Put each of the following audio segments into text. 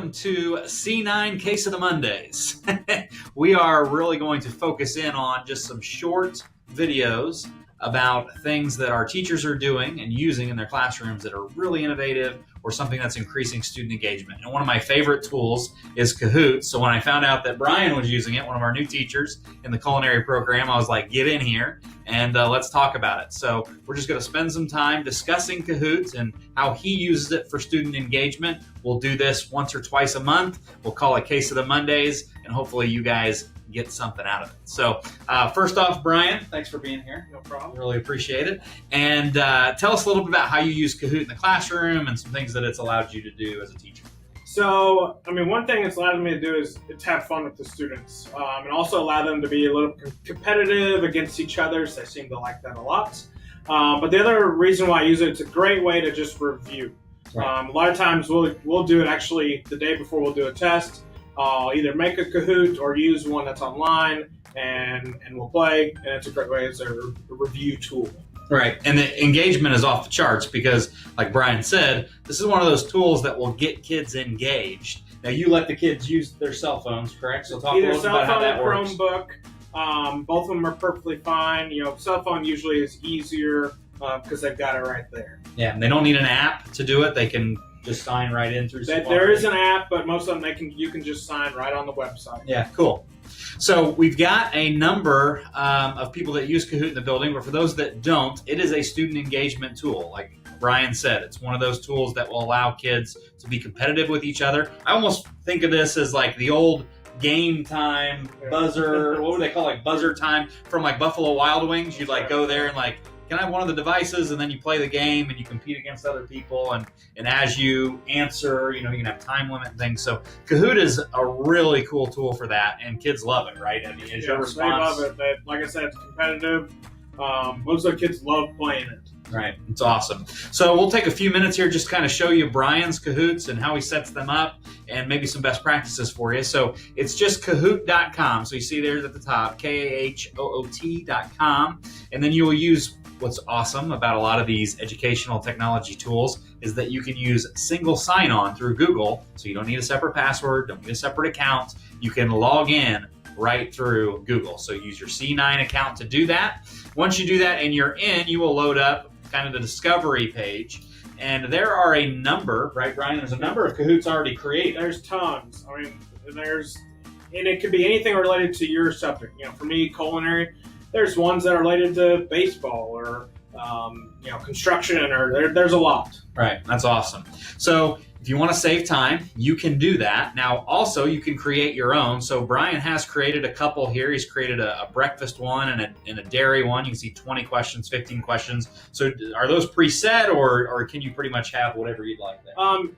welcome to C9 Case of the Mondays. We are really going to focus in on just some short videos about things that our teachers are doing and using in their classrooms that are really innovative or something that's increasing student engagement. And one of my favorite tools is Kahoot. So when I found out that Brian was using it, one of our new teachers in the culinary program, I was like, get in here and let's talk about it. So we're just going to spend some time discussing Kahoot and how he uses it for student engagement. We'll do this once or twice a month. We'll call it Case of the Mondays, and hopefully you guys get something out of it. So first off, Brian, thanks for being here. No problem. Really appreciate it. And tell us a little bit about how you use Kahoot in the classroom and some things that it's allowed you to do as a teacher. So, one thing it's allowed me to do is to have fun with the students and also allow them to be a little competitive against each other. So I seem to like that a lot. But the other reason why I use it, it's a great way to just review. Right. A lot of times we'll do it actually the day before we'll do a test. I'll either make a Kahoot or use one that's online and we'll play, and it's a great way as a review tool. Right, and the engagement is off the charts because, like Brian said, this is one of those tools that will get kids engaged. Now, you let the kids use their cell phones, correct? So talk a little bit about how that works. Either cell phone or Chromebook. Both of them are perfectly fine. Cell phone usually is easier because they've got it right there. Yeah, and they don't need an app to do it. They can just sign right in through. There is an app, but most of them you can just sign right on the website. Yeah, cool. So we've got a number of people that use Kahoot in the building, but for those that don't, it is a student engagement tool. Like Brian said, it's one of those tools that will allow kids to be competitive with each other. I almost think of this as like the old game time buzzer. What would they call it? Like buzzer time from like Buffalo Wild Wings. You'd like go there and like, can I have one of the devices, and then you play the game and you compete against other people, and as you answer, you can have time limit and things. So Kahoot is a really cool tool for that, and kids love it, right? Is your response? They love it. Like I said, it's competitive. Most of the kids love playing it. Right, it's awesome. So we'll take a few minutes here just to kind of show you Brian's Kahoots and how he sets them up and maybe some best practices for you. So it's just Kahoot.com. So you see there's at the top, Kahoot.com. And then you will use what's awesome about a lot of these educational technology tools is that you can use single sign-on through Google. So you don't need a separate password, don't need a separate account. You can log in right through Google. So use your C9 account to do that. Once you do that and you're in, you will load up kind of the discovery page. And there are a number, right, Brian? There's a number of Kahoots already created. There's tons. And it could be anything related to your subject. For me, culinary, there's ones that are related to baseball or, construction, or there's a lot. Right. That's awesome. So if you want to save time, you can do that. Now, also, you can create your own. So Brian has created a couple here. He's created a breakfast one and a dairy one. You can see 20 questions, 15 questions. So are those preset, or can you pretty much have whatever you'd like there?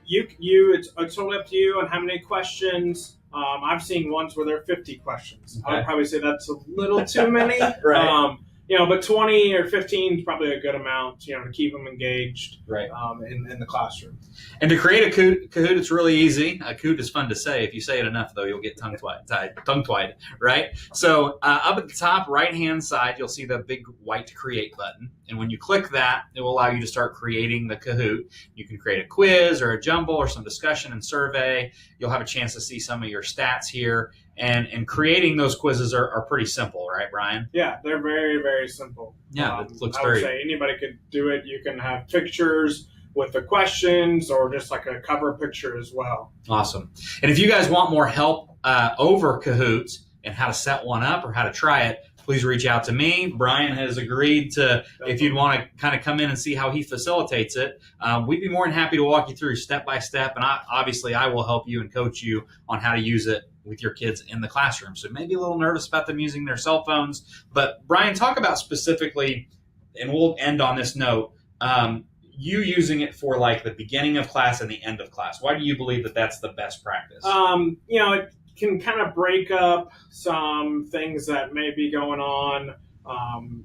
It's totally up to you on how many questions. I've seen ones where there are 50 questions. Okay. I would probably say that's a little too many. Right. But 20 or 15 is probably a good amount, to keep them engaged, right, in the classroom. And to create a Kahoot, it's really easy. A Kahoot is fun to say. If you say it enough, though, you'll get tongue-tied, right? So up at the top right-hand side, you'll see the big white Create button. And when you click that, it will allow you to start creating the Kahoot. You can create a quiz or a jumble or some discussion and survey. You'll have a chance to see some of your stats here. And creating those quizzes are pretty simple, right, Brian? Yeah, they're very, very simple. Yeah, it looks I would say anybody could do it. You can have pictures with the questions or just like a cover picture as well. Awesome. And if you guys want more help over Kahoot and how to set one up or how to try it, please reach out to me. Brian has agreed to, if you'd want to kind of come in and see how he facilitates it, we'd be more than happy to walk you through step by step. And obviously, I will help you and coach you on how to use it with your kids in the classroom. So maybe a little nervous about them using their cell phones. But Brian, talk about specifically, and we'll end on this note, you using it for like the beginning of class and the end of class. Why do you believe that that's the best practice? It can kind of break up some things that may be going on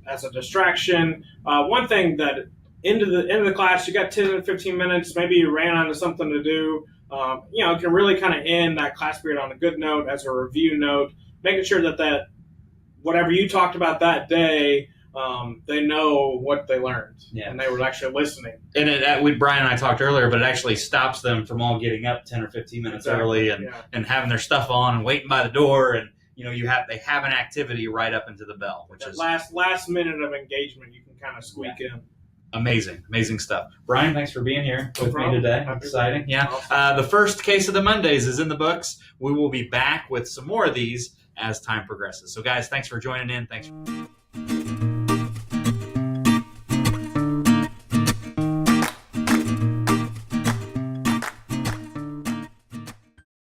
as a distraction. One thing that end of the class, you got 10 to 15 minutes, maybe you ran out of something to do. It can really kind of end that class period on a good note as a review note, making sure that whatever you talked about that day they know what they learned, Yeah. and they were actually listening. And Brian and I talked earlier, but it actually stops them from all getting up 10 or 15 minutes early and having their stuff on and waiting by the door. And they have an activity right up into the bell, which is last minute of engagement you can kind of squeak in. Amazing stuff. Brian, thanks for being here with me today. Exciting. Yeah. Awesome. The first case of the Mondays is in the books. We will be back with some more of these as time progresses. So guys, thanks for joining in. Thanks.